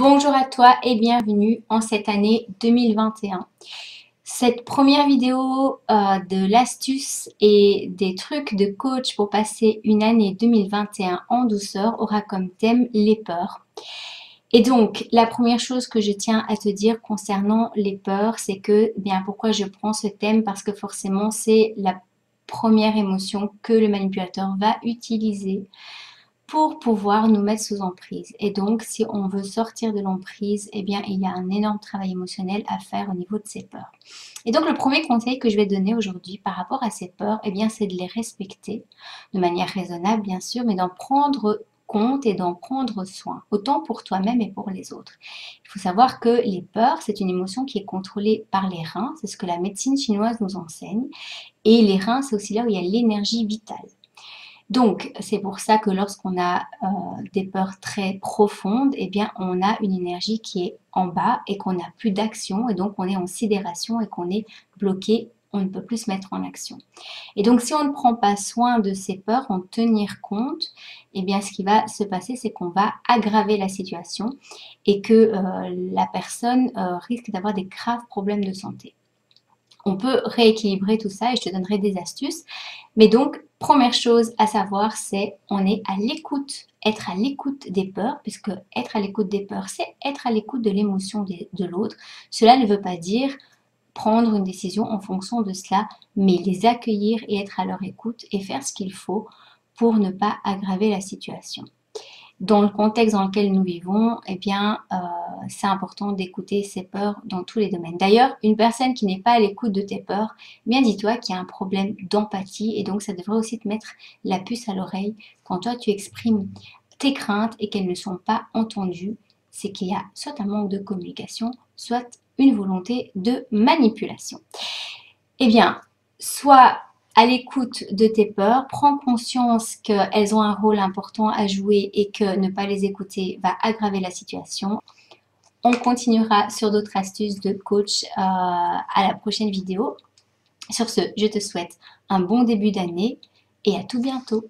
Bonjour à toi et bienvenue en cette année 2021. Cette première vidéo de l'astuce et des trucs de coach pour passer une année 2021 en douceur aura comme thème les peurs. Et donc, la première chose que je tiens à te dire concernant les peurs, c'est que, bien, pourquoi je prends ce thème? Parce que forcément, c'est la première émotion que le manipulateur va utiliser pour pouvoir nous mettre sous emprise. Et donc, si on veut sortir de l'emprise, eh bien, il y a un énorme travail émotionnel à faire au niveau de ces peurs. Et donc, le premier conseil que je vais donner aujourd'hui par rapport à ces peurs, eh bien, c'est de les respecter de manière raisonnable, bien sûr, mais d'en prendre compte et d'en prendre soin, autant pour toi-même et pour les autres. Il faut savoir que les peurs, c'est une émotion qui est contrôlée par les reins, c'est ce que la médecine chinoise nous enseigne, et les reins, c'est aussi là où il y a l'énergie vitale. Donc, c'est pour ça que lorsqu'on a des peurs très profondes, eh bien, on a une énergie qui est en bas et qu'on n'a plus d'action et donc on est en sidération et qu'on est bloqué, on ne peut plus se mettre en action. Et donc, si on ne prend pas soin de ces peurs, en tenir compte, eh bien, ce qui va se passer, c'est qu'on va aggraver la situation et que la personne risque d'avoir des graves problèmes de santé. On peut rééquilibrer tout ça et je te donnerai des astuces. Mais donc, première chose à savoir, c'est on est à l'écoute, être à l'écoute des peurs, puisque être à l'écoute des peurs, c'est être à l'écoute de l'émotion de l'autre. Cela ne veut pas dire prendre une décision en fonction de cela, mais les accueillir et être à leur écoute et faire ce qu'il faut pour ne pas aggraver la situation. Dans le contexte dans lequel nous vivons, eh bien, c'est important d'écouter ses peurs dans tous les domaines. D'ailleurs, une personne qui n'est pas à l'écoute de tes peurs, eh bien dis-toi qu'il y a un problème d'empathie et donc ça devrait aussi te mettre la puce à l'oreille quand toi tu exprimes tes craintes et qu'elles ne sont pas entendues. C'est qu'il y a soit un manque de communication, soit une volonté de manipulation. Eh bien, sois à l'écoute de tes peurs, prends conscience qu'elles ont un rôle important à jouer et que ne pas les écouter va aggraver la situation. On continuera sur d'autres astuces de coach à la prochaine vidéo. Sur ce, je te souhaite un bon début d'année et à tout bientôt.